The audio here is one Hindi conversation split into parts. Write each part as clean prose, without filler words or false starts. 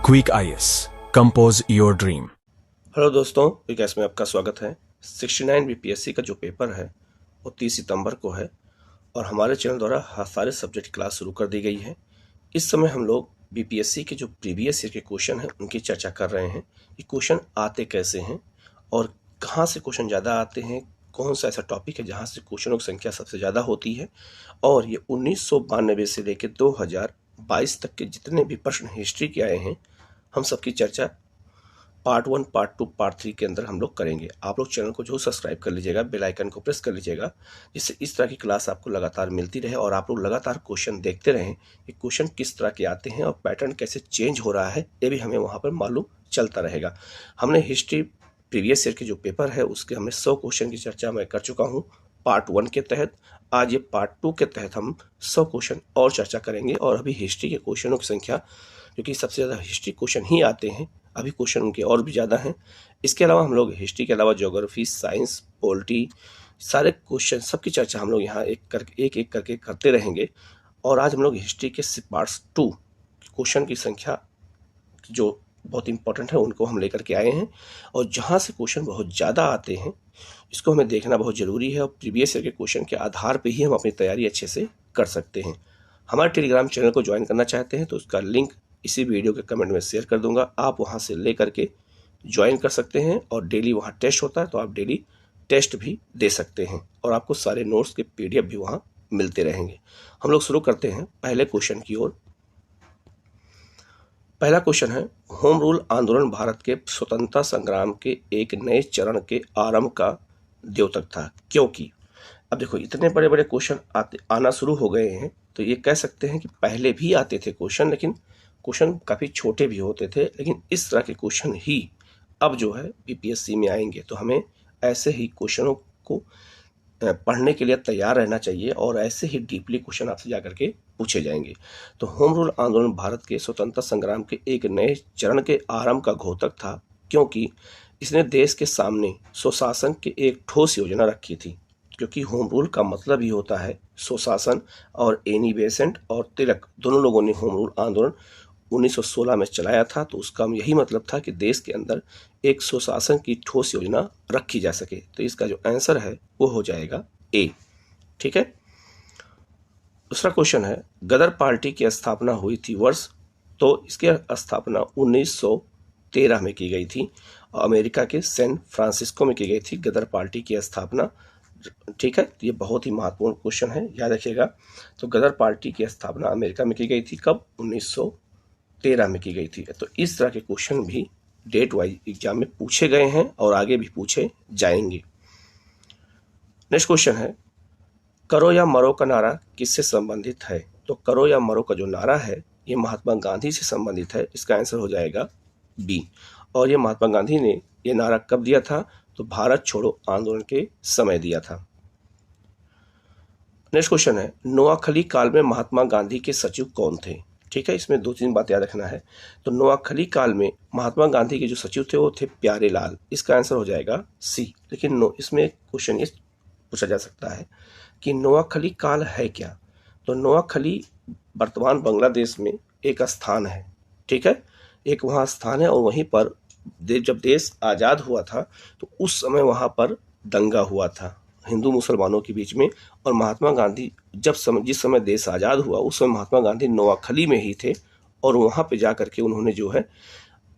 Quick IAS compose your dream. Hello दोस्तों, विकास में आपका स्वागत है। 69 बीपीएससी का जो पेपर है वो 30 सितंबर को है और हमारे चैनल द्वारा सारे सब्जेक्ट क्लास शुरू कर दी गई है। इस समय हम लोग बीपीएससी के जो प्रीवियस ईयर के क्वेश्चन हैं उनकी चर्चा कर रहे हैं कि क्वेश्चन आते कैसे हैं और कहाँ से क्वेश्चन ज़्यादा आते हैं, कौन सा ऐसा टॉपिक है जहाँ से क्वेश्चनों की संख्या सबसे ज़्यादा होती है। और ये 1992 से लेकर 2022 तक के जितने भी प्रश्न हिस्ट्री के आए हैं, हम सबकी चर्चा पार्ट 1, पार्ट 2, पार्ट 3 के अंदर हम लोग करेंगे। आप लोग चैनल को जो सब्सक्राइब कर लीजिएगा, बेल आइकन को प्रेस कर लीजिएगा, जिससे इस तरह की क्लास आपको लगातार मिलती रहे और आप लोग लगातार क्वेश्चन देखते रहें कि क्वेश्चन किस तरह के आते हैं और पैटर्न कैसे चेंज हो रहा है, ये भी हमें वहाँ पर मालूम चलता रहेगा। हमने हिस्ट्री प्रीवियस ईयर के जो पेपर है उसके हमने 100 क्वेश्चन की चर्चा मैं कर चुका हूँ पार्ट 1 के तहत। आज ये पार्ट 2 के तहत हम 100 क्वेश्चन और चर्चा करेंगे और अभी हिस्ट्री के क्वेश्चनों की संख्या, क्योंकि सबसे ज़्यादा हिस्ट्री क्वेश्चन ही आते हैं, अभी क्वेश्चन उनके और भी ज़्यादा हैं। इसके अलावा हम लोग हिस्ट्री के अलावा ज्योग्राफी, साइंस, पॉलिटी, सारे क्वेश्चन सबकी चर्चा हम लोग यहाँ एक एक करके करते रहेंगे। और आज हम लोग हिस्ट्री के पार्ट्स 2 क्वेश्चन की संख्या जो बहुत इंपॉर्टेंट है उनको हम लेकर के आए हैं और जहाँ से क्वेश्चन बहुत ज़्यादा आते हैं इसको हमें देखना बहुत ज़रूरी है और प्रीवियस ईयर के क्वेश्चन के आधार पर ही हम अपनी तैयारी अच्छे से कर सकते हैं। हमारे टेलीग्राम चैनल को ज्वाइन करना चाहते हैं तो उसका लिंक इसी वीडियो के कमेंट में शेयर कर दूंगा। आप वहां से ले करके ज्वाइन कर सकते हैं और डेली वहां टेस्ट होता है तो आप डेली टेस्ट भी दे सकते हैं और आपको सारे नोट्स के पीडीएफ भी वहां मिलते रहेंगे। हम लोग शुरू करते हैं पहले क्वेश्चन की ओर। पहला क्वेश्चन है, होम रूल आंदोलन भारत के स्वतंत्रता संग्राम के एक नए चरण के आरंभ का द्योतक था क्योंकि। अब देखो, इतने बड़े बड़े क्वेश्चन आना शुरू हो गए हैं तो ये कह सकते हैं कि पहले भी आते थे क्वेश्चन, लेकिन क्वेश्चन काफ़ी छोटे भी होते थे। लेकिन इस तरह के क्वेश्चन ही अब जो है बीपीएससी में आएंगे तो हमें ऐसे ही क्वेश्चनों को पढ़ने के लिए तैयार रहना चाहिए और ऐसे ही डीपली क्वेश्चन आपसे जा करके पूछे जाएंगे। तो होम रूल आंदोलन भारत के स्वतंत्रता संग्राम के एक नए चरण के आरंभ का घोतक था क्योंकि इसने देश के सामने स्वशासन की एक ठोस योजना रखी थी। क्योंकि होम रूल का मतलब ही होता है स्वशासन, और एनी बेसेंट और तिलक दोनों लोगों ने होम रूल आंदोलन 1916 में चलाया था, तो उसका यही मतलब था कि देश के अंदर एक स्वशासन की ठोस योजना रखी जा सके। तो इसका जो आंसर है वो हो जाएगा ए। ठीक है। दूसरा क्वेश्चन है, गदर पार्टी की स्थापना हुई थी वर्ष, तो इसकी स्थापना 1913 में की गई थी। अमेरिका के सैन फ्रांसिस्को में की गई थी गदर पार्टी की स्थापना। ठीक है, तो ये बहुत ही महत्वपूर्ण क्वेश्चन है, याद रखिएगा। तो गदर पार्टी की स्थापना अमेरिका में की गई थी, कब? 1913 में की गई थी। तो इस तरह के क्वेश्चन भी डेट वाइज एग्जाम में पूछे गए हैं और आगे भी पूछे जाएंगे। नेक्स्ट क्वेश्चन है, करो या मरो का नारा किससे संबंधित है? तो करो या मरो का जो नारा है ये महात्मा गांधी से संबंधित है। इसका आंसर हो जाएगा बी। और ये महात्मा गांधी ने ये नारा कब दिया था? तो भारत छोड़ो आंदोलन के समय दिया था। नेक्स्ट क्वेश्चन है, नोआखली काल में महात्मा गांधी के सचिव कौन थे? ठीक है, इसमें 2-3 बात याद रखना है। तो नोआखली काल में महात्मा गांधी के जो सचिव थे वो थे प्यारे लाल। इसका आंसर हो जाएगा सी। लेकिन इसमें एक क्वेश्चन ये पूछा जा सकता है कि नोआखली काल है क्या? तो नोआखली वर्तमान बांग्लादेश में एक स्थान है। ठीक है, एक वहाँ स्थान है और वहीं पर जब देश आज़ाद हुआ था तो उस समय वहाँ पर दंगा हुआ था हिंदू मुसलमानों के बीच में। और महात्मा गांधी जिस समय देश आज़ाद हुआ उस समय महात्मा गांधी नोआखली में ही थे और वहाँ पे जा करके उन्होंने जो है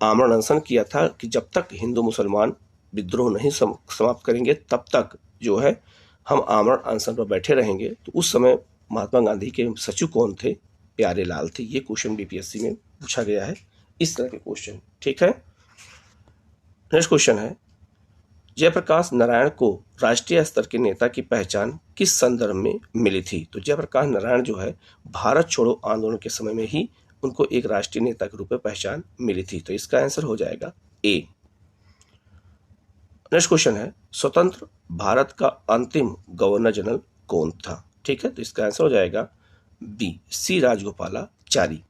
आमरण अनशन किया था कि जब तक हिंदू मुसलमान विद्रोह नहीं समाप्त करेंगे तब तक जो है हम आमरण अनशन पर बैठे रहेंगे। तो उस समय महात्मा गांधी के सचिव कौन थे? प्यारे लाल थे। ये क्वेश्चन बीपीएससी में पूछा गया है, इस तरह के क्वेश्चन। ठीक है। नेक्स्ट क्वेश्चन है, जयप्रकाश नारायण को राष्ट्रीय स्तर के नेता की पहचान किस संदर्भ में मिली थी? तो जयप्रकाश नारायण जो है भारत छोड़ो आंदोलन के समय में ही उनको एक राष्ट्रीय नेता के रूप में पहचान मिली थी। तो इसका आंसर हो जाएगा ए। नेक्स्ट क्वेश्चन है, स्वतंत्र भारत का अंतिम गवर्नर जनरल कौन था? ठीक है, तो इसका आंसर हो जाएगा बी, सी राजगोपालाचारी।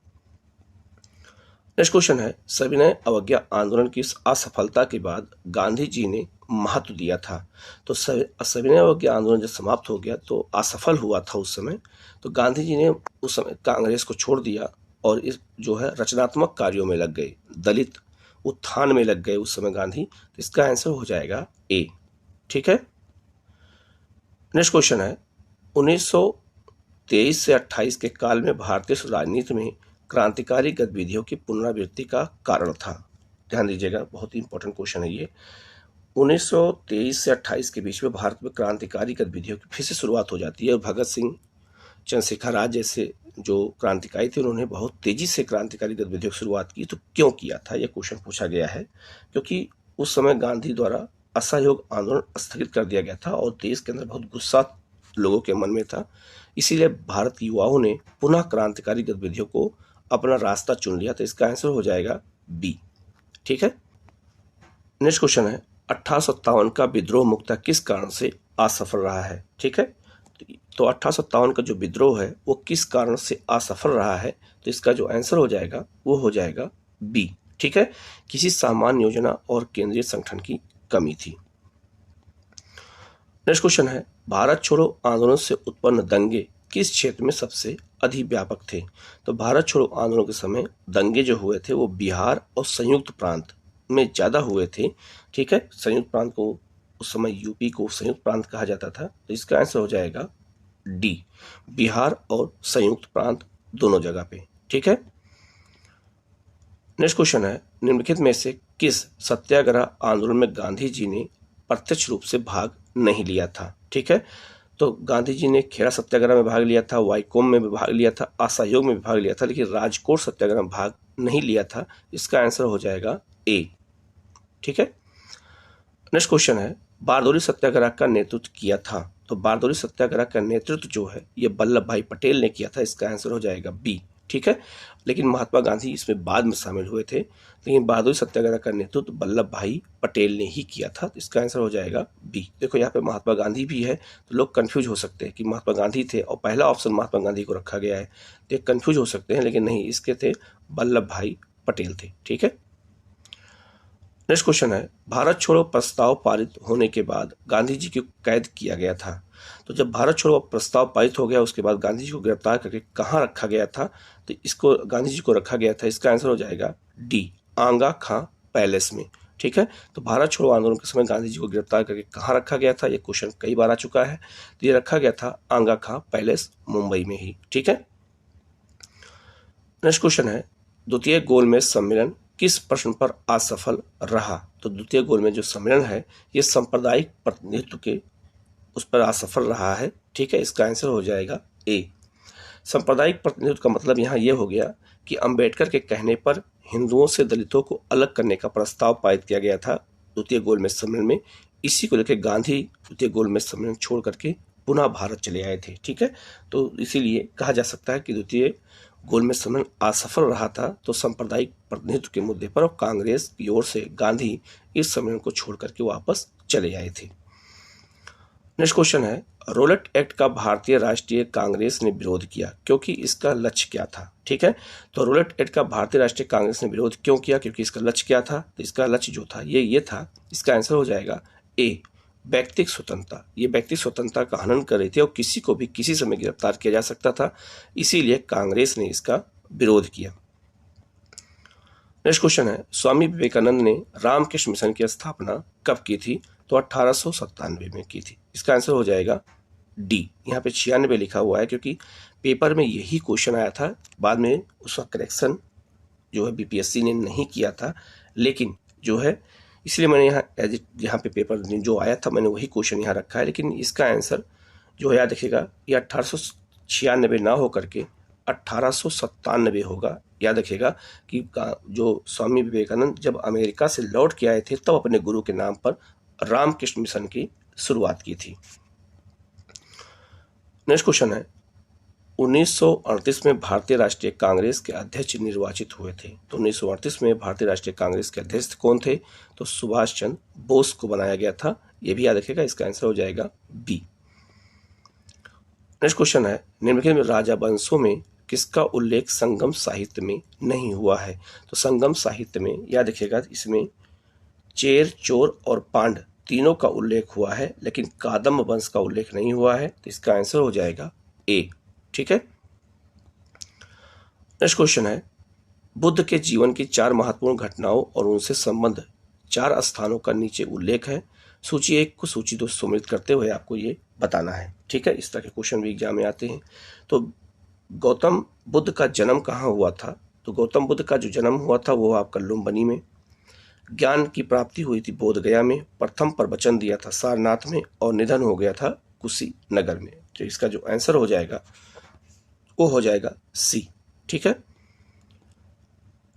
नेक्स्ट क्वेश्चन है, सविनय अवज्ञा आंदोलन की असफलता के बाद गांधी जी ने महत्व दिया था। तो सविनय अवज्ञा आंदोलन जब समाप्त हो गया तो असफल हुआ था उस समय, तो गांधी जी ने उस समय कांग्रेस को छोड़ दिया और इस जो है रचनात्मक कार्यों में लग गए, दलित उत्थान में लग गए उस समय गांधी। तो इसका आंसर हो जाएगा ए। ठीक है। नेक्स्ट क्वेश्चन है 1923 से 28 के काल में भारतीय राजनीति में क्रांतिकारी गतिविधियों की पुनरावृत्ति का कारण था। ध्यान दीजिएगा, बहुत ही इंपॉर्टेंट क्वेश्चन है ये। 1923 से 28 के बीच में भारत में क्रांतिकारी गतिविधियों की फिर से शुरुआत हो जाती है। भगत सिंह, चंद्रशेखर आजाद जैसे जो क्रांतिकारी थे उन्होंने बहुत तेजी से क्रांतिकारी गतिविधियों की शुरुआत की। तो क्यों किया था, यह क्वेश्चन पूछा गया है। क्योंकि उस समय गांधी द्वारा असहयोग आंदोलन स्थगित कर दिया गया था और देश के अंदर बहुत गुस्सा लोगों के मन में था। इसीलिए भारत के युवाओं ने पुनः क्रांतिकारी गतिविधियों को अपना रास्ता चुन लिया। तो इसका आंसर हो जाएगा बी। ठीक है। नेक्स्ट क्वेश्चन है 1857 का विद्रोह मुख्यतः किस कारण से असफल रहा है। ठीक है। तो 1857 का जो विद्रोह है वो किस कारण से असफल रहा है। तो इसका जो आंसर हो जाएगा वो हो जाएगा बी। ठीक है। किसी सामान्य योजना और केंद्रीय संगठन की कमी थी। नेक्स्ट क्वेश्चन है भारत छोड़ो आंदोलन से उत्पन्न दंगे किस क्षेत्र में सबसे अधिक व्यापक थे। तो भारत छोड़ो आंदोलन के समय दंगे जो हुए थे वो बिहार और संयुक्त प्रांत में ज्यादा हुए थे। ठीक है। संयुक्त प्रांत को उस समय यूपी को संयुक्त प्रांत कहा जाता था। तो इसका आंसर हो जाएगा डी, बिहार और संयुक्त प्रांत दोनों जगह पे। ठीक है। नेक्स्ट क्वेश्चन है निम्नलिखित में से किस सत्याग्रह आंदोलन में गांधी जी ने प्रत्यक्ष रूप से भाग नहीं लिया था। ठीक है। तो गांधी जी ने खेड़ा सत्याग्रह में भाग लिया था, वाईकोम में भी भाग लिया था, असहयोग में भी भाग लिया था, लेकिन राजकोट सत्याग्रह में भाग नहीं लिया था। इसका आंसर हो जाएगा ए। ठीक है। नेक्स्ट क्वेश्चन है बारदौली सत्याग्रह का नेतृत्व किया था। तो बारदौली सत्याग्रह का नेतृत्व जो है ये वल्लभ भाई पटेल ने किया था। इसका आंसर हो जाएगा बी। ठीक है। लेकिन महात्मा गांधी इसमें बाद में शामिल हुए थे, लेकिन बारदौली सत्याग्रह का नेतृत्व वल्लभ भाई पटेल ने ही किया था। तो इसका आंसर हो जाएगा बी। देखो यहाँ पे महात्मा गांधी भी है तो लोग कंफ्यूज हो सकते हैं कि महात्मा गांधी थे और पहला ऑप्शन महात्मा गांधी को रखा गया है, तो ये कंफ्यूज हो सकते हैं, लेकिन नहीं, इसके थे वल्लभ भाई पटेल थे। ठीक है। नेक्स्ट क्वेश्चन है भारत छोड़ो प्रस्ताव पारित होने के बाद गांधी जी को कैद किया गया था। तो जब भारत छोड़ो प्रस्ताव पारित हो गया उसके बाद गांधी जी को गिरफ्तार करके कहाँ रखा गया था। तो इसको गांधी जी को रखा गया था। इसका आंसर हो जाएगा डी, आंगा खां पैलेस में। ठीक है। तो भारत छोड़ो आंदोलन के समय गांधी जी को गिरफ्तार करके कहाँ रखा गया था, ये क्वेश्चन कई बार आ चुका है। तो ये रखा गया था आंगा खां पैलेस, मुंबई में ही। ठीक है। नेक्स्ट क्वेश्चन है द्वितीय गोलमेज सम्मेलन किस प्रश्न पर असफल रहा। तो द्वितीय गोलमेज जो सम्मेलन है ये सांप्रदायिक प्रतिनिधित्व के उस पर असफल रहा है। ठीक है। इसका आंसर हो जाएगा ए। सांप्रदायिक प्रतिनिधित्व का मतलब यहाँ ये हो गया कि अंबेडकर के कहने पर हिंदुओं से दलितों को अलग करने का प्रस्ताव पारित किया गया था द्वितीय गोलमेज सम्मेलन में। इसी को लेकर गांधी द्वितीय गोलमेज सम्मेलन छोड़ करके पुनः भारत चले आए थे। ठीक है। तो इसीलिए कहा जा सकता है कि द्वितीय गोलमेज सम्मेलन असफल रहा था तो सांप्रदायिक प्रतिनिधित्व के मुद्दे पर कांग्रेस की ओर से गांधी इस सम्मेलन को छोड़ करके वापस चले आए थे। नेक्स्ट क्वेश्चन है रोलेट एक्ट का भारतीय राष्ट्रीय कांग्रेस ने विरोध किया क्योंकि इसका लक्ष्य क्या था। ठीक है। तो रोलेट एक्ट का भारतीय राष्ट्रीय कांग्रेस ने विरोध क्यों किया, क्योंकि इसका लक्ष्य क्या था। तो इसका लक्ष्य जो था ये था। इसका आंसर हो जाएगा ए, व्यक्तिगत स्वतंत्रता। ये व्यक्तिगत स्वतंत्रता का हनन कर रही थी और किसी को भी किसी समय गिरफ्तार किया जा सकता था, इसीलिए कांग्रेस ने इसका विरोध किया। नेक्स्ट क्वेश्चन है स्वामी विवेकानंद ने रामकृष्ण मिशन की स्थापना कब की थी। तो 1897 में की थी। इसका आंसर हो जाएगा डी। यहाँ पे 96 लिखा हुआ है क्योंकि पेपर में यही क्वेश्चन आया था, बाद में उसका करेक्शन जो है बीपीएससी ने नहीं किया था, लेकिन जो है इसलिए मैंने यहाँ पे पेपर जो आया था मैंने वही क्वेश्चन यहाँ रखा है। लेकिन इसका आंसर जो है याद रखिएगा ये 1896 ना हो करके 1897 होगा। याद रखिएगा कि जो स्वामी विवेकानंद जब अमेरिका से लौट के आए थे तब अपने गुरु के नाम पर रामकृष्ण मिशन की शुरुआत की थी। नेक्स्ट क्वेश्चन है 1938 में भारतीय राष्ट्रीय कांग्रेस के अध्यक्ष निर्वाचित हुए थे। तो 1938 में भारतीय राष्ट्रीय कांग्रेस के अध्यक्ष कौन थे। तो सुभाष चंद्र बोस को बनाया गया था। यह भी याद रखिएगा। इसका आंसर हो जाएगा बी। नेक्स्ट क्वेश्चन है निम्नलिखित में राजा वंशों में किसका उल्लेख संगम साहित्य में नहीं हुआ है। तो संगम साहित्य में याद रखिएगा इसमें चेर, चोर और पांड तीनों का उल्लेख हुआ है, लेकिन कादम्ब वंश का उल्लेख नहीं हुआ है। तो इसका आंसर हो जाएगा ए। ठीक है। नेक्स्ट क्वेश्चन है, बुद्ध के जीवन की 4 महत्वपूर्ण घटनाओं और उनसे संबंध 4 स्थानों का नीचे उल्लेख है। सूची 1 को सूची 2 सम्मिलित करते हुए आपको ये बताना है। ठीक है, इस तरह के क्वेश्चन भी एग्जाम में आते हैं। तो गौतम बुद्ध का जन्म कहाँ हुआ था? तो गौतम बुद्ध का जो जन्म हुआ था वो आपका लुम्बिनी में। ज्ञान की प्राप्ति हुई थी बोध गया में। प्रथम प्रवचन दिया था सारनाथ में और निधन हो गया था कुशीनगर में। तो इसका जो आंसर हो जाएगा वो हो जाएगा सी। ठीक है,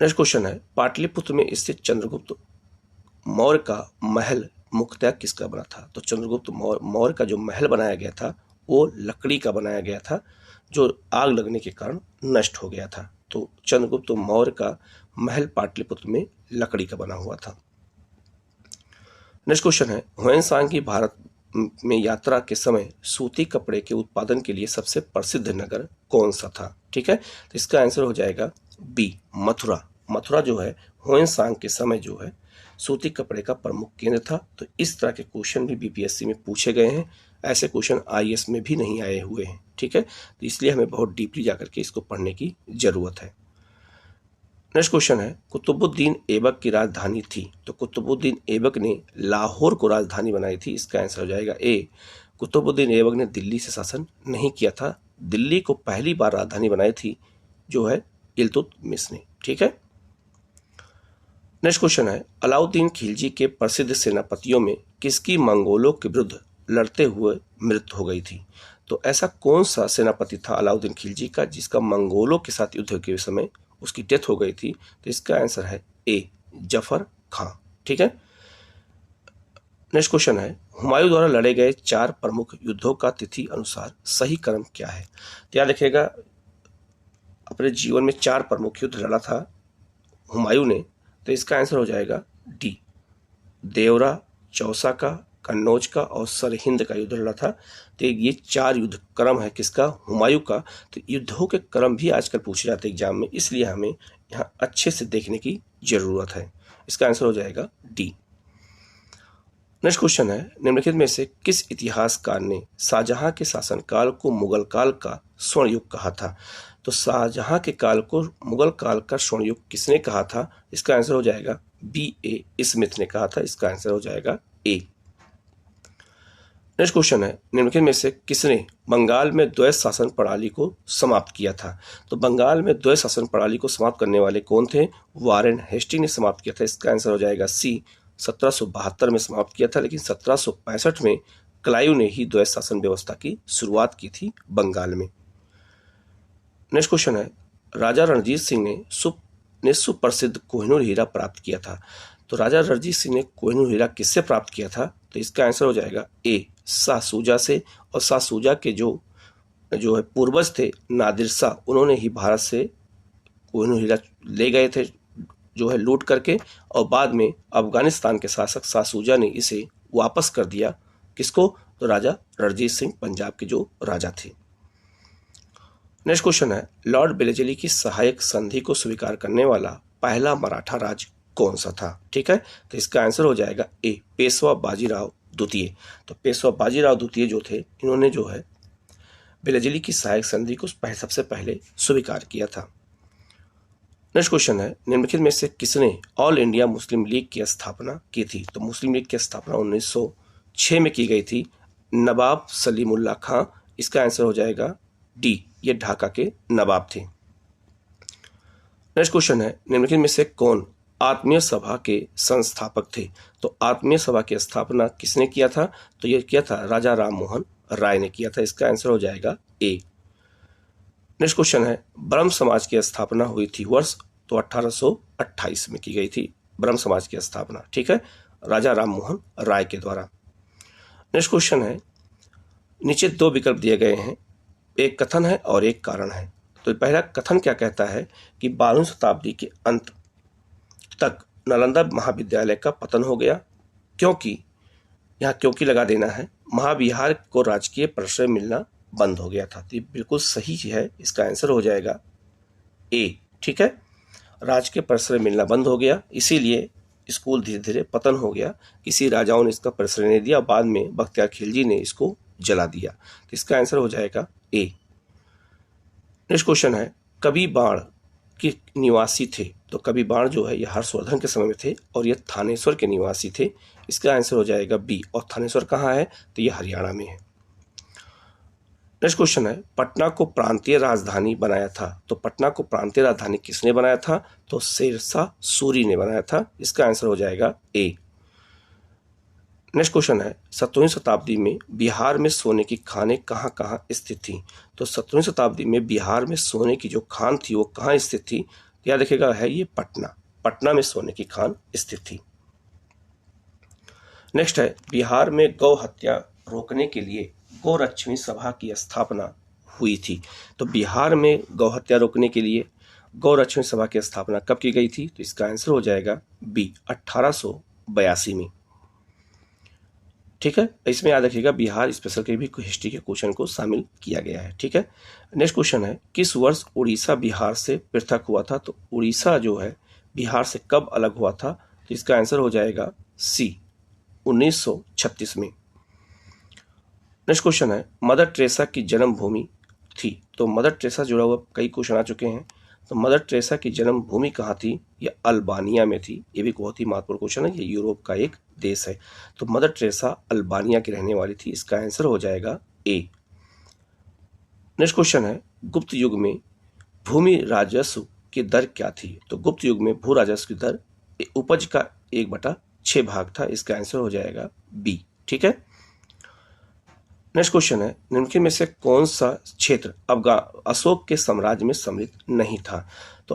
नेक्स्ट क्वेश्चन है, पाटलिपुत्र में स्थित चंद्रगुप्त मौर्य का महल मुख्यतः किसका बना था? तो चंद्रगुप्त मौर्य का जो महल बनाया गया था वो लकड़ी का बनाया गया था, जो आग लगने के कारण नष्ट हो गया था। तो चंद्रगुप्त मौर्य का महल पाटलिपुत्र में लकड़ी का बना हुआ था। नेक्स्ट क्वेश्चन है, ह्वेनसांग की भारत में यात्रा के समय सूती कपड़े के उत्पादन के लिए सबसे प्रसिद्ध नगर कौन सा था? ठीक है, तो इसका आंसर हो जाएगा बी, मथुरा। मथुरा जो है ह्वेनसांग के समय जो है सूती कपड़े का प्रमुख केंद्र था। तो इस तरह के क्वेश्चन भी बीपीएससी में पूछे गए हैं। ऐसे क्वेश्चन आईएएस में भी नहीं आए हुए हैं। ठीक है, तो इसलिए हमें बहुत डीपली जाकर के इसको पढ़ने की जरूरत है। नेक्स्ट क्वेश्चन है, कुतुबुद्दीन ऐबक की राजधानी थी। तो कुतुबुद्दीन ऐबक ने लाहौर को राजधानी बनाई थी। इसका आंसर हो जाएगा ए, कुतुबुद्दीन ऐबक ने दिल्ली से शासन नहीं किया था। दिल्ली को पहली बार राजधानी बनाई थी जो है इल्तुतमिश ने। ठीक है, नेक्स्ट क्वेश्चन है, अलाउद्दीन खिलजी के प्रसिद्ध सेनापतियों में किसकी मंगोलों के विरुद्ध लड़ते हुए मृत्यु हो गई थी? तो ऐसा कौन सा सेनापति था अलाउद्दीन खिलजी का जिसका मंगोलों के साथ युद्ध के समय उसकी डेथ हो गई थी? तो इसका आंसर है ए, जफर खां। ठीक है, नेक्स्ट क्वेश्चन है, हुमायूं द्वारा लड़े गए 4 प्रमुख युद्धों का तिथि अनुसार सही क्रम क्या है? तो याद रखिएगा, अपने जीवन में 4 प्रमुख युद्ध लड़ा था हुमायूं ने। तो इसका आंसर हो जाएगा डी, देवरा, चौसा का, कन्नौज का और सरहिंद का युद्ध लड़ा था। तो ये 4 युद्ध क्रम है किसका? हुमायूं का। तो युद्धों के क्रम भी आजकल पूछे जाते हैं एग्जाम में, इसलिए हमें यहाँ अच्छे से देखने की जरूरत है। इसका आंसर हो जाएगा डी। नेक्स्ट क्वेश्चन है, निम्नलिखित में से किस इतिहासकार ने शाहजहां के शासनकाल को मुगल काल का स्वर्ण युग कहा था? तो शाहजहां के काल को मुगल काल का स्वर्ण युग किसने कहा था? इसका आंसर हो जाएगा बी, ए स्मिथ ने कहा था। इसका आंसर हो जाएगा ए। नेक्स्ट क्वेश्चन है, निम्नलिखित में से किसने बंगाल में द्वैत शासन प्रणाली को समाप्त किया था? तो बंगाल में द्वैत शासन प्रणाली को समाप्त करने वाले कौन थे? वारेन हेस्टिंग ने समाप्त किया था। इसका आंसर हो जाएगा सी, 1772 में समाप्त किया था, लेकिन 1765 में क्लाइव ने ही द्वैत शासन व्यवस्था की शुरुआत की थी बंगाल में। नेक्स्ट क्वेश्चन है, राजा रणजीत सिंह ने सुप्रसिद्ध कोहिनूर हीरा प्राप्त किया था। तो राजा रणजीत सिंह ने कोहिनूर हीरा किससे प्राप्त किया था? तो इसका आंसर हो जाएगा ए, शाह सूजा से। और शाह सूजा के जो है पूर्वज थे नादिर शाह, उन्होंने ही भारत से कोहिनूर हीरा ले गए थे जो है लूट करके, और बाद में अफगानिस्तान के शासक शाह सूजा ने इसे वापस कर दिया। किसको? तो राजा रणजीत सिंह, पंजाब के जो राजा थे। नेक्स्ट क्वेश्चन है, लॉर्ड वेलेस्ली की सहायक संधि को स्वीकार करने वाला पहला मराठा राज कौन सा था? ठीक है, तो इसका आंसर हो जाएगा ए, पेशवा बाजीराव द्वितीय। तो पेशवा बाजीराव द्वितीय जो थे, इन्होंने जो है वेलेस्ली की सहायक संधि को सबसे पहले स्वीकार किया था। नेक्स्ट क्वेश्चन है, निम्नलिखित में से किसने ऑल इंडिया मुस्लिम लीग की स्थापना की थी? तो मुस्लिम लीग की स्थापना 1906 में की गई थी, नवाब सलीमुल्लाह खां। इसका आंसर हो जाएगा डी, ये ढाका के नवाब थे। नेक्स्ट क्वेश्चन है, निम्नलिखित में से कौन आत्मीय सभा के संस्थापक थे? तो आत्मीय सभा की स्थापना किसने किया था? तो ये किया था राजा राम मोहन राय ने किया था। इसका आंसर हो जाएगा ए। नेक्स्ट क्वेश्चन है, ब्रह्म समाज की स्थापना हुई थी वर्ष? तो 1828 में की गई थी ब्रह्म समाज की स्थापना। ठीक है, राजा राम मोहन राय के द्वारा। नेक्स्ट क्वेश्चन है, नीचे 2 विकल्प दिए गए हैं, एक कथन है और एक कारण है। तो पहला कथन क्या कहता है कि 12वीं शताब्दी के अंत तक नालंदा महाविद्यालय का पतन हो गया, क्योंकि यहाँ क्योंकि लगा देना है, महाविहार को राजकीय प्रश्रय मिलना बंद हो गया था। तो ये बिल्कुल सही है, इसका आंसर हो जाएगा ए। ठीक है, राजकीय प्रश्रय मिलना बंद हो गया, इसीलिए स्कूल धीरे धीरे पतन हो गया। किसी राजाओं ने इसका प्रश्रय नहीं दिया, बाद में बख्तियार खिलजी ने इसको जला दिया। तो इसका आंसर हो जाएगा ए। नेक्स्ट क्वेश्चन है, कवि बाण के निवासी थे। तो कवि बाण जो है ये हर्षवर्धन के समय में थे और ये थानेश्वर के निवासी थे। इसका आंसर हो जाएगा बी। और थानेश्वर कहाँ है? तो ये हरियाणा में है। नेक्स्ट क्वेश्चन है, पटना को प्रांतीय राजधानी बनाया था। तो पटना को प्रांतीय राजधानी किसने बनाया था? तो शेरशाह सूरी ने बनाया था। इसका आंसर हो जाएगा ए। नेक्स्ट क्वेश्चन है, 17वीं शताब्दी में बिहार में सोने की खानें कहाँ कहाँ स्थित थी? तो 17वीं शताब्दी में बिहार में सोने की जो खान थी वो कहाँ स्थित थी? याद रखिएगा है ये पटना। पटना में सोने की खान स्थित थी। नेक्स्ट है, बिहार में गौ हत्या रोकने के लिए गौरक्षणी सभा की स्थापना हुई थी। तो बिहार में गौ हत्या रोकने के लिए गौरक्षणी सभा की स्थापना कब की गई थी? तो इसका आंसर हो जाएगा बी, 1882 में। ठीक है, इसमें याद रखिएगा बिहार स्पेशल के भी हिस्ट्री के क्वेश्चन को शामिल किया गया है। ठीक है, नेक्स्ट क्वेश्चन है, किस वर्ष उड़ीसा बिहार से पृथक हुआ था? तो उड़ीसा जो है बिहार से कब अलग हुआ था? तो इसका आंसर हो जाएगा सी, 1936 में। नेक्स्ट क्वेश्चन है, मदर टेरेसा की जन्मभूमि थी। तो मदर टेरेसा जुड़ा हुआ कई क्वेश्चन आ चुके हैं। तो मदर टेरेसा की जन्मभूमि कहाँ थी? ये अल्बानिया में थी। ये भी बहुत ही महत्वपूर्ण क्वेश्चन है, ये यूरोप का एक देश है। तो मदर टेरेसा अल्बानिया की रहने वाली थी। इसका आंसर हो जाएगा ए। नेक्स्ट क्वेश्चन है, गुप्त युग में भूमि राजस्व की दर क्या थी? तो गुप्त युग में भू राजस्व की दर उपज का 1/6 भाग था। इसका आंसर हो जाएगा बी। ठीक है, नेक्स्ट क्वेश्चन है, निम्नलिखित में से कौन सा क्षेत्र अशोक के साम्राज्य में सम्मिलित नहीं था? तो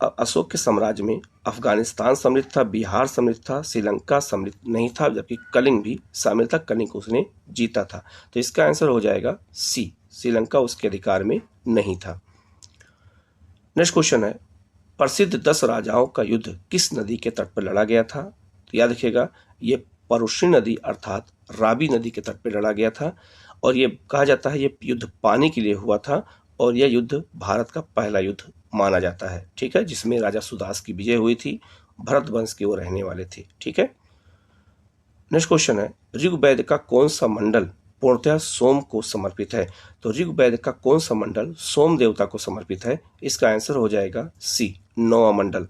अशोक के साम्राज्य में अफगानिस्तान सम्मिलित था, बिहार सम्मिलित था, श्रीलंका सम्मिलित नहीं था, जबकि कलिंग भी शामिल था। कलिंग को उसने जीता था। तो इसका आंसर हो जाएगा सी, श्रीलंका उसके अधिकार में नहीं था। नेक्स्ट क्वेश्चन है, प्रसिद्ध 10 राजाओं का युद्ध किस नदी के तट पर लड़ा गया था? तो याद रखिएगा ये परुष्णी नदी अर्थात रावी नदी के तट पर लड़ा गया था। और ये कहा जाता है ये युद्ध पानी के लिए हुआ था और यह युद्ध भारत का पहला युद्ध माना जाता है। ठीक है, जिसमें राजा सुदास की विजय हुई थी। भरत वंश के वो रहने वाले थे। ठीक है, नेक्स्ट क्वेश्चन है, ऋग्वेद का कौन सा मंडल पूर्णतः सोम को समर्पित है? तो ऋग्वेद का कौन सा मंडल सोम देवता को समर्पित है? इसका आंसर हो जाएगा सी, 9वां मंडल।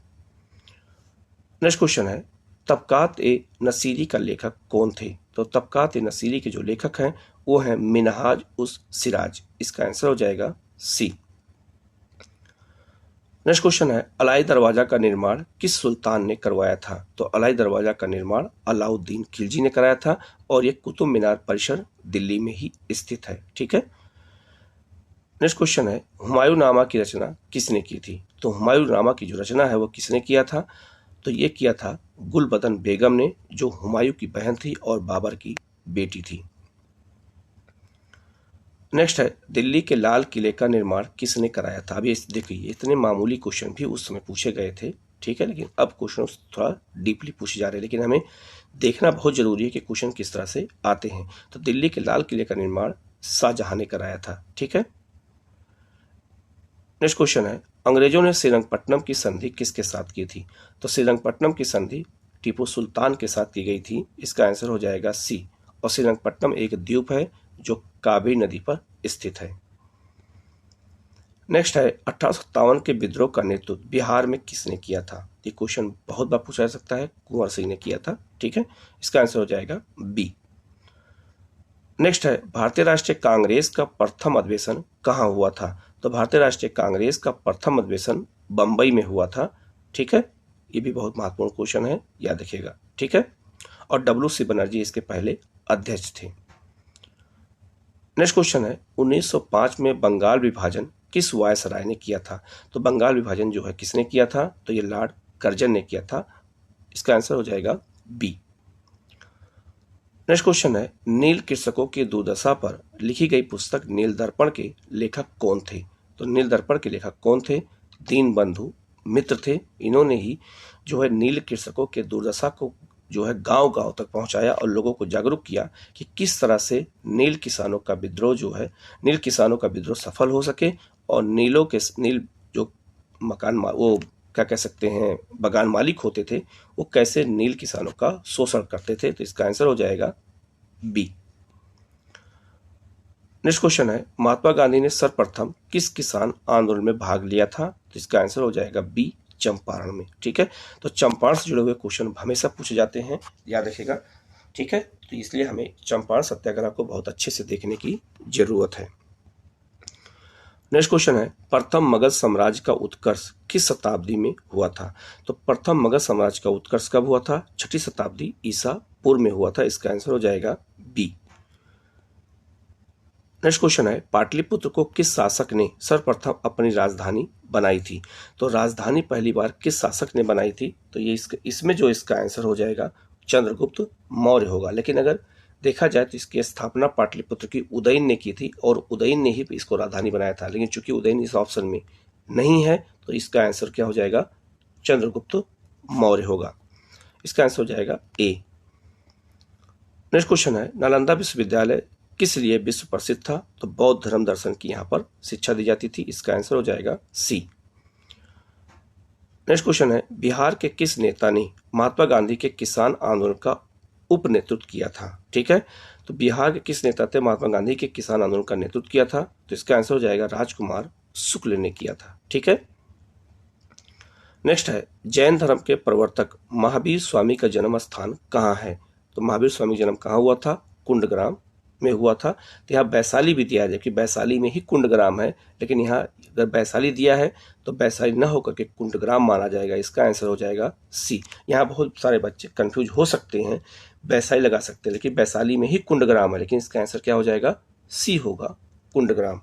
नेक्स्ट क्वेश्चन है, तबकात ए नसीरी का लेखक कौन थे? तो तबकात ए नसीरी के जो लेखक हैं वो हैं मिनहाज उस सिराज। इसका आंसर हो जाएगा सी। नेक्स्ट क्वेश्चन है, अलाई दरवाजा का निर्माण किस सुल्तान ने करवाया था? तो अलाई दरवाजा का निर्माण अलाउद्दीन खिलजी ने कराया था और ये कुतुब मीनार परिसर दिल्ली में ही स्थित है। ठीक है, नेक्स्ट क्वेश्चन है, हुमायूंनामा की रचना किसने की थी? तो हुमायूंनामा की जो रचना है वो किसने किया था? तो ये किया था गुलबदन बेगम ने, जो हुमायूं की बहन थी और बाबर की बेटी थी। नेक्स्ट है, दिल्ली के लाल किले का निर्माण किसने कराया था? अभी देखिए इतने मामूली क्वेश्चन भी उस समय पूछे गए थे। ठीक है, लेकिन अब क्वेश्चन थोड़ा डीपली पूछे जा रहे हैं, लेकिन हमें देखना बहुत जरूरी है कि क्वेश्चन किस तरह से आते हैं। तो दिल्ली के लाल किले का निर्माण शाहजहां ने कराया था। ठीक है, नेक्स्ट क्वेश्चन है, अंग्रेजों ने श्रीरंगपट्टनम की संधि किसके साथ की थी? तो श्रीरंगपट्टनम की संधि टीपू सुल्तान के साथ की गई थी। इसका आंसर हो जाएगा सी। और श्रीरंगपट्टनम एक द्वीप है जो कावेरी नदी पर स्थित है। नेक्स्ट है, 1857 के विद्रोह का नेतृत्व बिहार में किसने किया था? ये क्वेश्चन बहुत बार पूछा जा सकता है। कुंवर सिंह ने किया था। ठीक है, इसका आंसर हो जाएगा बी। नेक्स्ट है, भारतीय राष्ट्रीय कांग्रेस का प्रथम अधिवेशन कहाँ हुआ था? तो भारतीय राष्ट्रीय कांग्रेस का प्रथम अधिवेशन बंबई में हुआ था। ठीक है, ये भी बहुत महत्वपूर्ण क्वेश्चन है, याद रखिएगा। ठीक है, और WC बनर्जी इसके पहले अध्यक्ष थे। नेक्स्ट क्वेश्चन है, 1905 में बंगाल विभाजन किस वायसराय ने किया था? तो बंगाल विभाजन जो है किसने किया था? तो ये लॉर्ड कर्जन ने किया था। इसका आंसर हो जाएगा बी। नेक्स्ट क्वेश्चन है, नील कृषकों की दुर्दशा पर लिखी गई पुस्तक नील दर्पण के लेखक कौन थे? तो नील दर्पण के लेखक कौन थे? दीनबंधु मित्र थे। इन्होंने ही जो है नील कृषकों के दुर्दशा को जो है गांव-गांव तक पहुंचाया और लोगों को जागरूक किया कि किस तरह से नील किसानों का विद्रोह जो है, नील किसानों का विद्रोह सफल हो सके और नील जो वो क्या कह सकते हैं बगान मालिक होते थे, वो कैसे नील किसानों का शोषण करते थे। तो इसका आंसर हो जाएगा बी। नेक्स्ट क्वेश्चन है, महात्मा गांधी ने सर्वप्रथम किस किसान आंदोलन में भाग लिया था? तो इसका आंसर हो जाएगा बी, चंपारण में। ठीक है, तो चंपारण से जुड़े हुए क्वेश्चन हमेशा पूछे जाते हैं, याद रखिएगा। ठीक है, तो इसलिए हमें चंपारण सत्याग्रह को बहुत अच्छे से देखने की जरूरत है। नेक्स्ट क्वेश्चन है, प्रथम मगध साम्राज्य का उत्कर्ष किस शताब्दी में हुआ था? तो प्रथम मगध साम्राज्य का उत्कर्ष कब हुआ था? 6ठी शताब्दी ईसा पूर्व में हुआ था। इसका आंसर हो जाएगा बी। नेक्स्ट क्वेश्चन है, पाटलिपुत्र को किस शासक ने सर्वप्रथम अपनी राजधानी बनाई थी? तो राजधानी पहली बार किस शासक ने बनाई थी? तो ये इसमें जो इसका आंसर हो जाएगा चंद्रगुप्त मौर्य होगा। लेकिन अगर देखा जाए तो इसकी स्थापना पाटलिपुत्र की उदयन ने की थी और उदयन ने ही इसको राजधानी बनाया था। लेकिन चूंकि उदयन इस ऑप्शन में नहीं है तो इसका आंसर क्या हो जाएगा? चंद्रगुप्त मौर्य होगा। इसका आंसर हो जाएगा ए। नेक्स्ट क्वेश्चन है, नालंदा विश्वविद्यालय किस लिए विश्व प्रसिद्ध था? तो बौद्ध धर्म दर्शन की यहाँ पर शिक्षा दी जाती थी। इसका आंसर हो जाएगा सी। नेक्स्ट क्वेश्चन है, बिहार के किस नेता ने महात्मा गांधी के किसान आंदोलन का उप नेतृत्व किया था? ठीक है, तो बिहार के किस नेता थे महात्मा गांधी के किसान आंदोलन का नेतृत्व किया था? तो इसका आंसर हो जाएगा राजकुमार शुक्ल ने किया था। ठीक है, नेक्स्ट है, जैन धर्म के प्रवर्तक महावीर स्वामी का जन्म स्थान कहाँ है? तो महावीर स्वामी जन्म कहाँ हुआ था? कुंडग्राम में हुआ था। तो यहाँ वैशाली भी दिया है, जबकि वैशाली में ही कुंडग्राम है, लेकिन यहाँ अगर वैशाली दिया है तो वैशाली न होकर के कुंडग्राम माना जाएगा। इसका आंसर हो जाएगा सी। यहाँ बहुत सारे बच्चे कंफ्यूज हो सकते हैं, वैशाली लगा सकते हैं, लेकिन वैशाली में ही कुंडग्राम है, लेकिन इसका आंसर क्या हो जाएगा? सी होगा, कुंडग्राम।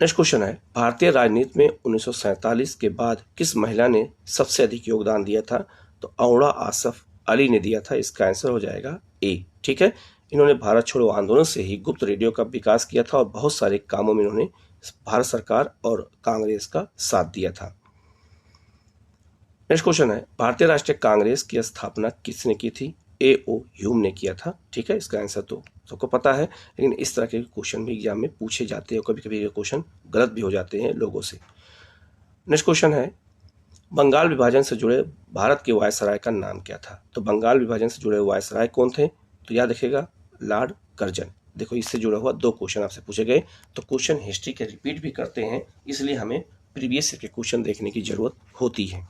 नेक्स्ट क्वेश्चन है, भारतीय राजनीति में 1947 के बाद किस महिला ने सबसे अधिक योगदान दिया था? तो औड़ा आसफ अली ने दिया था। इसका आंसर हो जाएगा ए। ठीक है, इन्होंने भारत छोड़ो आंदोलन से ही गुप्त रेडियो का विकास किया था और बहुत सारे कामों में इन्होंने भारत सरकार और कांग्रेस का साथ दिया था। नेक्स्ट क्वेश्चन है, भारतीय राष्ट्रीय कांग्रेस की स्थापना किसने की थी? A.O. ह्यूम ने किया था। ठीक है, इसका आंसर तो सबको पता है, लेकिन इस तरह के क्वेश्चन भी एग्जाम में पूछे जाते हैं, कभी कभी ये क्वेश्चन गलत भी हो जाते हैं लोगों से। नेक्स्ट क्वेश्चन है, बंगाल विभाजन से जुड़े भारत के वायसराय का नाम क्या था? तो बंगाल विभाजन से जुड़े वायसराय कौन थे? तो याद रखिएगा लॉर्ड कर्जन। देखो, इससे जुड़ा हुआ 2 क्वेश्चन आपसे पूछे गए, तो क्वेश्चन हिस्ट्री के रिपीट भी करते हैं, इसलिए हमें प्रीवियस ईयर के क्वेश्चन देखने की जरूरत होती है।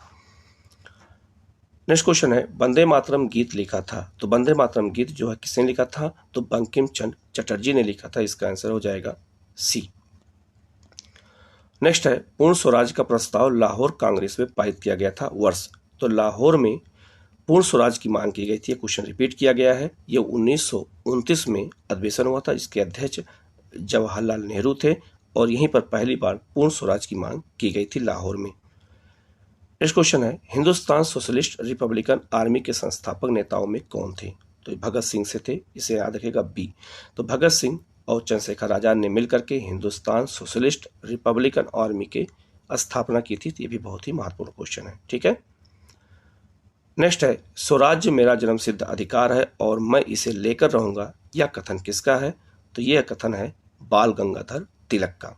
नेक्स्ट क्वेश्चन है, वंदे मातरम गीत लिखा था। तो वंदे मातरम गीत जो है किसने लिखा था? तो बंकिम चंद्र चटर्जी ने लिखा था। इसका आंसर हो जाएगा सी। नेक्स्ट है, पूर्ण स्वराज का प्रस्ताव लाहौर कांग्रेस में पारित किया गया था। वर्ष? तो लाहौर में पूर्ण स्वराज की मांग की गई थी। क्वेश्चन रिपीट किया गया है। ये 1929 में अधिवेशन हुआ था। इसके अध्यक्ष जवाहरलाल नेहरू थे और यहीं पर पहली बार पूर्ण स्वराज की मांग की गई थी लाहौर में। नेक्स्ट क्वेश्चन है, हिंदुस्तान सोशलिस्ट रिपब्लिकन आर्मी के संस्थापक नेताओं में कौन थे? तो भगत सिंह से थे। इसे याद रखेगा बी। तो भगत सिंह और चंद्रशेखर आजाद ने मिलकर के हिंदुस्तान सोशलिस्ट रिपब्लिकन आर्मी के स्थापना की थी। ये भी बहुत ही महत्वपूर्ण क्वेश्चन है। ठीक है, नेक्स्ट है, स्वराज्य मेरा जन्मसिद्ध अधिकार है और मैं इसे लेकर रहूंगा, यह कथन किसका है? तो यह कथन है बाल गंगाधर तिलक का।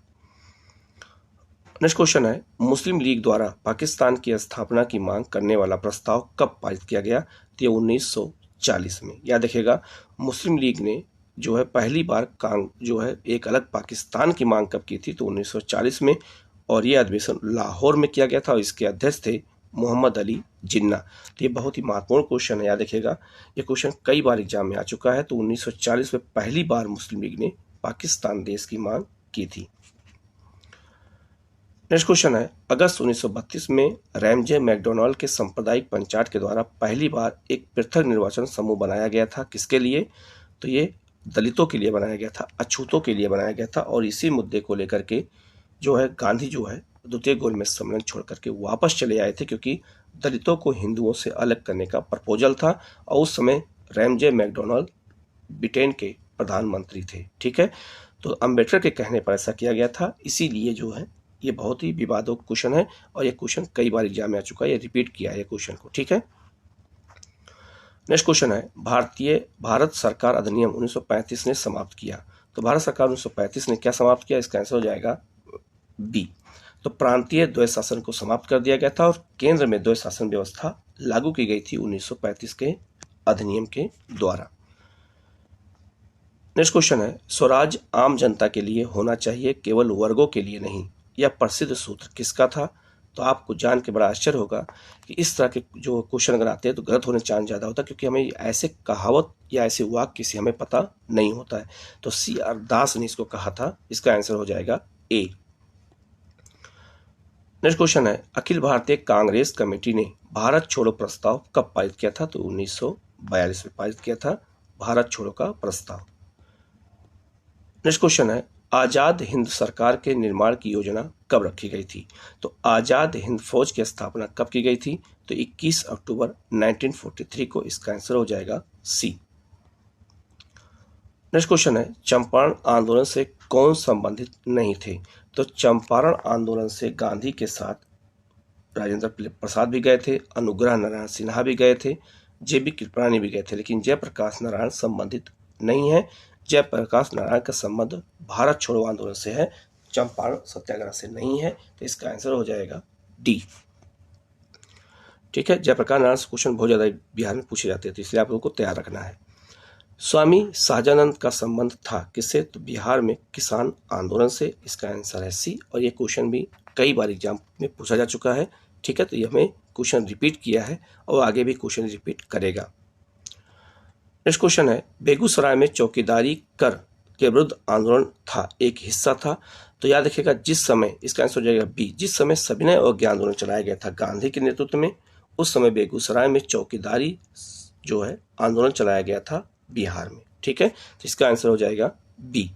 नेक्स्ट क्वेश्चन है, मुस्लिम लीग द्वारा पाकिस्तान की स्थापना की मांग करने वाला प्रस्ताव कब पारित किया गया? तो ये 1940 में। याद रखिएगा, मुस्लिम लीग ने जो है पहली बार जो है एक अलग पाकिस्तान की मांग कब की थी? तो 1940 में, और ये अधिवेशन लाहौर में किया गया था और इसके अध्यक्ष थे मोहम्मद अली जिन्ना। तो ये बहुत ही महत्वपूर्ण क्वेश्चन है, याद रखिएगा। ये क्वेश्चन कई बार एग्जाम में आ चुका है। तो 1940 में पहली बार मुस्लिम लीग ने पाकिस्तान देश की मांग की थी। नेक्स्ट क्वेश्चन है, अगस्त 1932 में रैमजे मैकडोनाल्ड के सांप्रदायिक पंचायत के द्वारा पहली बार एक पृथक निर्वाचन समूह बनाया गया था। किसके लिए? तो ये दलितों के लिए बनाया गया था, अछूतों के लिए बनाया गया था। और इसी मुद्दे को लेकर के जो है गांधी जो है द्वितीय गोलमेज सम्मेलन छोड़ करके वापस चले आए थे, क्योंकि दलितों को हिंदुओं से अलग करने का प्रपोजल था और उस समय रैमजे मैकडोनाल्ड ब्रिटेन के प्रधानमंत्री थे। ठीक है, तो अंबेडकर के कहने पर ऐसा किया गया था। इसीलिए जो है ये बहुत ही विवादों क्वेश्चन है और ये क्वेश्चन कई बार एग्जाम में आ चुका है, ये रिपीट किया है ये क्वेश्चन को। ठीक है, नेक्स्ट क्वेश्चन है, भारत सरकार अधिनियम 1935 ने समाप्त किया। तो भारत सरकार 1935 ने क्या समाप्त किया? इसका आंसर हो जाएगा बी। तो प्रांतीय द्वैध शासन को समाप्त कर दिया गया था और केंद्र में द्वैध शासन व्यवस्था लागू की गई थी 1935 के अधिनियम के द्वारा। नेक्स्ट क्वेश्चन है, स्वराज आम जनता के लिए होना चाहिए, केवल वर्गों के लिए नहीं। यह प्रसिद्ध सूत्र किसका था? तो आपको जान के बड़ा आश्चर्य होगा कि इस तरह के जो क्वेश्चन अगर आते हैं तो गलत होने चांस ज़्यादा होता है, क्योंकि हमें ऐसे कहावत या ऐसे वाक्य से हमें पता नहीं होता है। तो C.R. दास ने इसको कहा था, इसका आंसर हो जाएगा ए। नेक्स्ट क्वेश्चन है, अखिल भारतीय कांग्रेस कमेटी ने भारत छोड़ो प्रस्ताव कब पारित किया था? तो 1942 में पारित किया था भारत छोड़ो का प्रस्ताव। नेक्स्ट क्वेश्चन है, आजाद हिंद सरकार के निर्माण की योजना कब रखी गई थी? तो आजाद हिंद फौज की स्थापना कब की गई थी? तो 21 अक्टूबर 1943 को। इसका आंसर हो जाएगा सी। नेक्स्ट क्वेश्चन है, चंपारण आंदोलन से कौन संबंधित नहीं थे? तो चंपारण आंदोलन से गांधी के साथ राजेंद्र प्रसाद भी गए थे, अनुग्रह नारायण सिन्हा भी गए थे, JB कृपलानी भी गए थे, लेकिन जयप्रकाश नारायण संबंधित नहीं है। जयप्रकाश नारायण का संबंध भारत छोड़ो आंदोलन से है, चंपारण सत्याग्रह से नहीं है। तो इसका आंसर हो जाएगा डी। ठीक है, जयप्रकाश नारायण से क्वेश्चन बहुत ज्यादा बिहार में पूछे जाते हैं, तो इसलिए आप लोगों को तैयार रखना है। स्वामी सहजानंद का संबंध था किससे? तो बिहार में किसान आंदोलन से। इसका आंसर है सी। और ये क्वेश्चन भी कई बार एग्जाम में पूछा जा चुका है। ठीक है, तो ये हमें क्वेश्चन रिपीट किया है और आगे भी क्वेश्चन रिपीट करेगा। नेक्स्ट क्वेश्चन है, बेगूसराय में चौकीदारी कर के विरुद्ध आंदोलन था, एक हिस्सा था। तो याद रखिएगा जिस समय, इसका आंसर हो जाएगा बी, जिस समय सविनय अवज्ञा आंदोलन चलाया गया था गांधी के नेतृत्व में, उस समय बेगूसराय में चौकीदारी जो है आंदोलन चलाया गया था बिहार में। ठीक है, तो इसका आंसर हो जाएगा बी।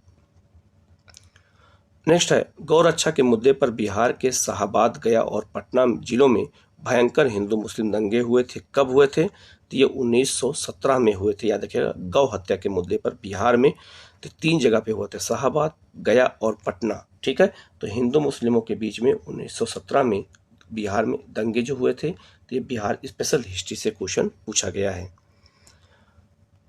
नेक्स्ट है, गौ रक्षा के मुद्दे पर बिहार के शाहाबाद, गया और पटना जिलों में भयंकर हिंदू मुस्लिम दंगे हुए थे। कब हुए थे? तो ये 1917 में हुए थे। याद रखिएगा, गौ हत्या के मुद्दे पर बिहार में तो 3 जगह पे हुए थे, शाहाबाद, गया और पटना। ठीक है, तो हिंदू मुस्लिमों के बीच में 1917 में बिहार में दंगे जो हुए थे, तो ये बिहार स्पेशल हिस्ट्री से क्वेश्चन पूछा गया है।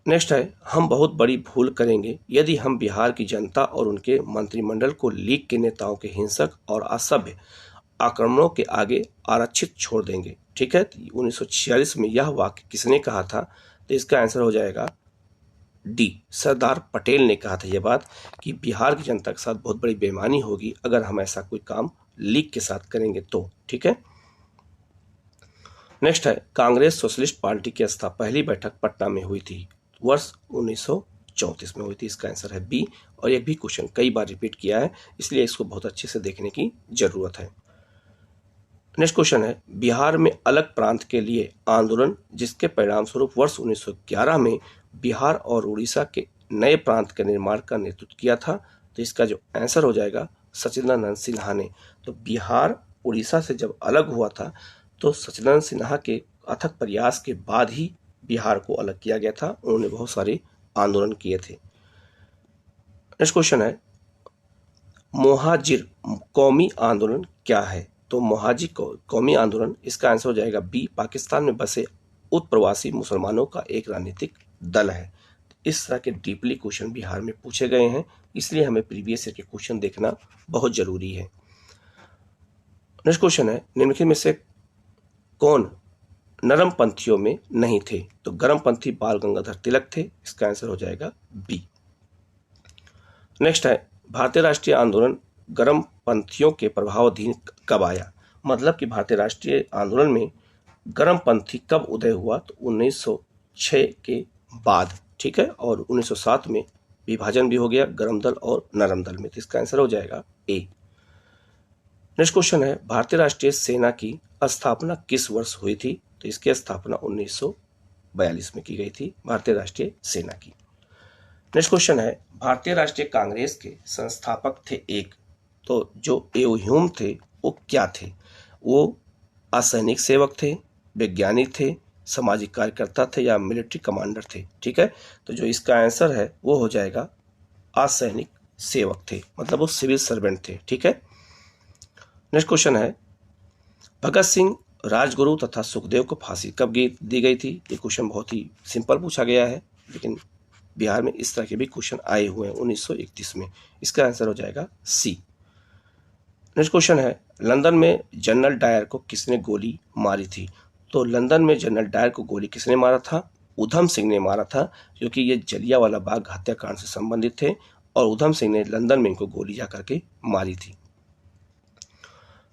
नेक्स्ट है, हम बहुत बड़ी भूल करेंगे यदि हम बिहार की जनता और उनके मंत्रिमंडल को लीग के नेताओं के हिंसक और असभ्य आक्रमणों के आगे आरक्षित छोड़ देंगे। ठीक है, 1946 में यह वाक्य किसने कहा था? तो इसका आंसर हो जाएगा डी, सरदार पटेल ने कहा था यह बात कि बिहार की जनता के साथ बहुत बड़ी बेईमानी होगी अगर हम ऐसा कोई काम लीग के साथ करेंगे तो। ठीक है, नेक्स्ट है, कांग्रेस सोशलिस्ट पार्टी की पहली बैठक पटना में हुई थी, वर्ष 1934 में हुई थी। इसका आंसर है बी। और यह भी क्वेश्चन कई बार रिपीट किया है, इसलिए इसको बहुत अच्छे से देखने की जरूरत है। नेक्स्ट क्वेश्चन है, बिहार में अलग प्रांत के लिए आंदोलन जिसके परिणाम स्वरूप वर्ष 1911 में बिहार और उड़ीसा के नए प्रांत के निर्माण का नेतृत्व किया था। तो इसका जो आंसर हो जाएगा सचिदानंद सिन्हा ने। तो बिहार उड़ीसा से जब अलग हुआ था तो सचिदानंद सिन्हा के अथक प्रयास के बाद ही बिहार को अलग किया गया था। उन्होंने बहुत सारे आंदोलन किए थे। नेक्स्ट क्वेश्चन है, मोहाजिर कौमी आंदोलन क्या है? तो मोहाजिर कौमी आंदोलन, इसका आंसर हो जाएगा बी, पाकिस्तान में बसे उत्प्रवासी मुसलमानों का एक राजनीतिक दल है। इस तरह के डीपली क्वेश्चन बिहार में पूछे गए हैं, इसलिए हमें प्रीवियस ईयर के क्वेश्चन देखना बहुत जरूरी है। नेक्स्ट क्वेश्चन है, निम्नलिखित में से कौन नरम पंथियों में नहीं थे? तो गरम पंथी बाल गंगाधर तिलक थे। इसका आंसर हो जाएगा बी। नेक्स्ट है, भारतीय राष्ट्रीय आंदोलन गरम पंथियों के प्रभावाधीन कब आया? मतलब कि भारतीय राष्ट्रीय आंदोलन में गरम पंथी कब उदय हुआ? तो 1906 के बाद। ठीक है, और 1907 में विभाजन भी हो गया गरम दल और नरम दल में। तो इसका आंसर हो जाएगा ए। नेक्स्ट क्वेश्चन है, भारतीय राष्ट्रीय सेना की स्थापना किस वर्ष हुई थी? तो इसकी स्थापना 1942 में की गई थी, भारतीय राष्ट्रीय सेना की। नेक्स्ट क्वेश्चन है, भारतीय राष्ट्रीय कांग्रेस के संस्थापक थे एक, तो जो एओ ह्यूम थे वो क्या थे? वो असैनिक सेवक थे, वैज्ञानिक थे, सामाजिक कार्यकर्ता थे या मिलिट्री कमांडर थे? ठीक है, तो जो इसका आंसर है वो हो जाएगा असैनिक सेवक थे, मतलब वो सिविल सर्वेंट थे। ठीक है, नेक्स्ट क्वेश्चन है, भगत सिंह, राजगुरु तथा सुखदेव को फांसी कब दी गई थी? ये क्वेश्चन बहुत ही सिंपल पूछा गया है, लेकिन बिहार में इस तरह के भी क्वेश्चन आए हुए हैं 1931 में। इसका आंसर हो जाएगा सी। नेक्स्ट क्वेश्चन है, लंदन में जनरल डायर को किसने गोली मारी थी? तो लंदन में जनरल डायर को गोली किसने मारा था? उधम सिंह ने मारा था, क्योंकि ये जलियांवाला बाग हत्याकांड से संबंधित थे और उधम सिंह ने लंदन में इनको गोली जा करके मारी थी।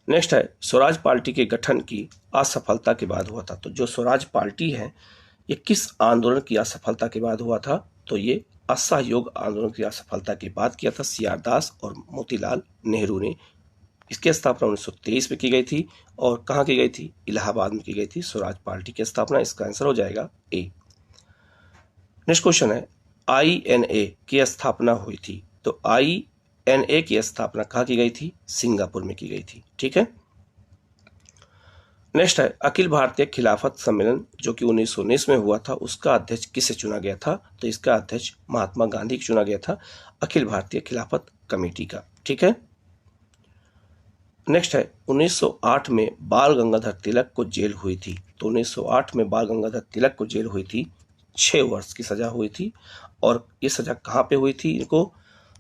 नेक्स्ट है स्वराज पार्टी के गठन की असफलता के बाद हुआ था। तो जो स्वराज पार्टी है ये किस आंदोलन की असफलता के बाद हुआ था? तो ये असहयोग आंदोलन की असफलता के बाद किया था सीआर दास और मोतीलाल नेहरू ने। इसकी स्थापना 1923 में की गई थी और कहाँ की गई थी? इलाहाबाद में की गई थी स्वराज पार्टी की स्थापना। इसका आंसर हो जाएगा ए। नेक्स्ट क्वेश्चन है INA की स्थापना हुई थी। तो INA की स्थापना कहाँ की गई थी? सिंगापुर में की गई थी। ठीक है। नेक्स्ट है अखिल भारतीय खिलाफत सम्मेलन जो कि 1919 में हुआ था, उसका अध्यक्ष किसे चुना गया था? तो इसका अध्यक्ष महात्मा गांधी को चुना गया था अखिल भारतीय खिलाफत कमेटी का। ठीक है। नेक्स्ट है 1908 में बाल गंगाधर तिलक को जेल हुई थी। तो 1908 में बाल गंगाधर तिलक को जेल हुई थी, 6 वर्ष की सजा हुई थी। और ये सजा कहाँ पे हुई थी इनको?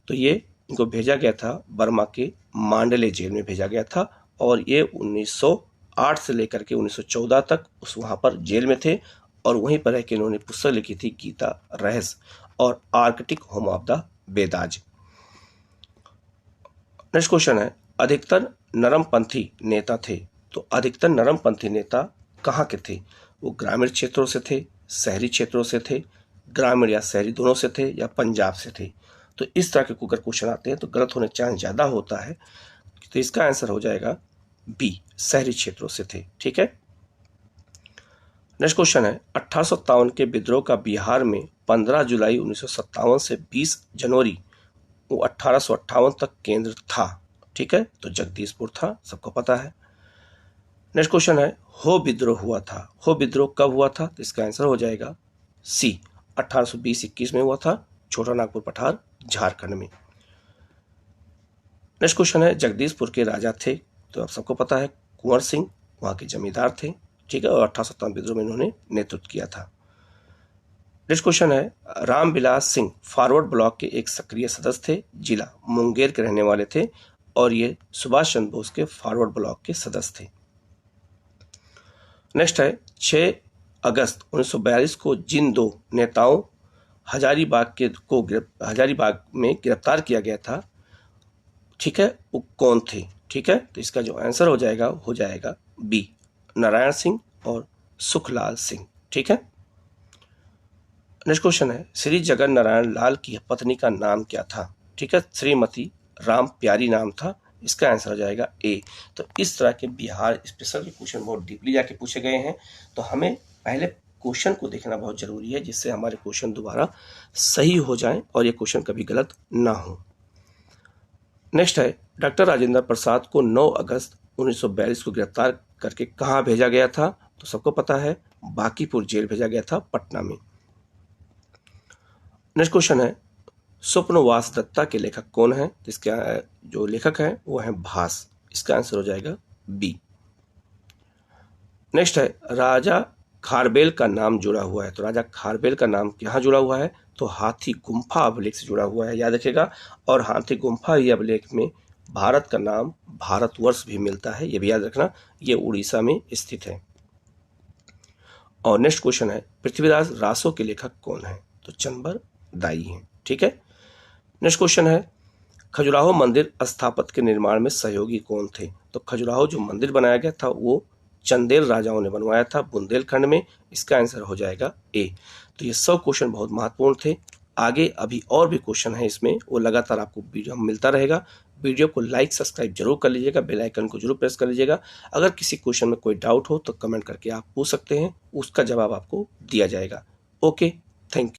तो ये इनको भेजा गया था बर्मा के मांडले जेल में भेजा गया था और ये 1908 से लेकर के 1914 तक उस वहाँ पर जेल में थे और वहीं पर है कि इन्होंने पुस्तक लिखी थी गीता रहस्य और Arctic home of the Vedas. Next question है अधिकतर नरमपंथी नेता थे। तो अधिकतर नरमपंथी नेता कहाँ के थे? वो ग्रामीण क्षेत्रों से थे, शहरी क्षेत्रों से थे, ग्रामीण या शहरी दोनों से थे या पंजाब से थे? तो इस तरह के अगर क्वेश्चन आते हैं तो गलत होने चांस ज़्यादा होता है। तो इसका आंसर हो जाएगा बी, शहरी क्षेत्रों से थे। ठीक है। नेक्स्ट क्वेश्चन है 1857 के विद्रोह का बिहार में 15 जुलाई 1957 से 20 जनवरी 1858 तक केंद्र था। ठीक है। तो जगदीशपुर था, सबको पता है। नेक्स्ट क्वेश्चन है हो विद्रोह हुआ था। हो विद्रोह कब हुआ था? तो इसका आंसर हो जाएगा सी, 1820-21 में हुआ था, छोटा नागपुर पठार झारखंड में। नेक्स्ट क्वेश्चन है जगदीशपुर के राजा थे। तो आप सबको पता है कुंवर सिंह वहाँ के जमींदार थे। ठीक है। और 1857 विद्रोह में इन्होंने नेतृत्व किया था। नेक्स्ट क्वेश्चन है रामविलास सिंह फॉरवर्ड ब्लॉक के एक सक्रिय सदस्य थे, जिला मुंगेर के रहने वाले थे और ये सुभाष चंद्र बोस के फॉरवर्ड ब्लॉक के सदस्य थे। नेक्स्ट है 6 अगस्त 1942 को जिन 2 नेताओं हजारीबाग में गिरफ्तार किया गया था, ठीक है, वो कौन थे? ठीक है। तो इसका जो आंसर हो जाएगा बी, नारायण सिंह और सुखलाल सिंह। ठीक है। नेक्स्ट क्वेश्चन है श्री जगन नारायण लाल की पत्नी का नाम क्या था? ठीक है। श्रीमती राम प्यारी नाम था। इसका आंसर हो जाएगा ए। तो इस तरह के बिहार स्पेशल के क्वेश्चन बहुत डीपली जाके पूछे गए हैं, तो हमें पहले क्वेश्चन को देखना बहुत जरूरी है, जिससे हमारे क्वेश्चन दोबारा सही हो जाएं और ये क्वेश्चन कभी गलत ना हो। नेक्स्ट है डॉक्टर राजेंद्र प्रसाद को 9 अगस्त 1942 को गिरफ्तार करके कहाँ भेजा गया था? तो सबको पता है बांकीपुर जेल भेजा गया था, पटना में। नेक्स्ट क्वेश्चन है स्वप्नवास दत्ता के लेखक कौन है? इसके जो लेखक हैं वो हैं भास। इसका आंसर हो जाएगा बी। नेक्स्ट है राजा खारबेल का नाम जुड़ा हुआ है। तो राजा खारबेल का नाम यहाँ जुड़ा हुआ है? तो हाथी गुम्फा अभिलेख से जुड़ा हुआ है, याद रखिएगा। और हाथी गुम्फा ही अभिलेख में भारत का नाम भारतवर्ष भी मिलता है, ये भी याद रखना। ये उड़ीसा में स्थित है। और नेक्स्ट क्वेश्चन है पृथ्वीराज रासो के लेखक कौन है? तो चंबर दाई हैं। ठीक है। नेक्स्ट क्वेश्चन है खजुराहो मंदिर स्थापत्य के निर्माण में सहयोगी कौन थे? तो खजुराहो जो मंदिर बनाया गया था वो चंदेल राजाओं ने बनवाया था बुंदेलखंड में। इसका आंसर हो जाएगा ए। तो ये 100 क्वेश्चन बहुत महत्वपूर्ण थे। आगे अभी और भी क्वेश्चन है इसमें, वो लगातार आपको वीडियो मिलता रहेगा। वीडियो को लाइक सब्सक्राइब जरूर कर लीजिएगा, बेल आइकन को जरूर प्रेस कर लीजिएगा। अगर किसी क्वेश्चन में कोई डाउट हो तो कमेंट करके आप पूछ सकते हैं, उसका जवाब आपको दिया जाएगा। Okay, thank you.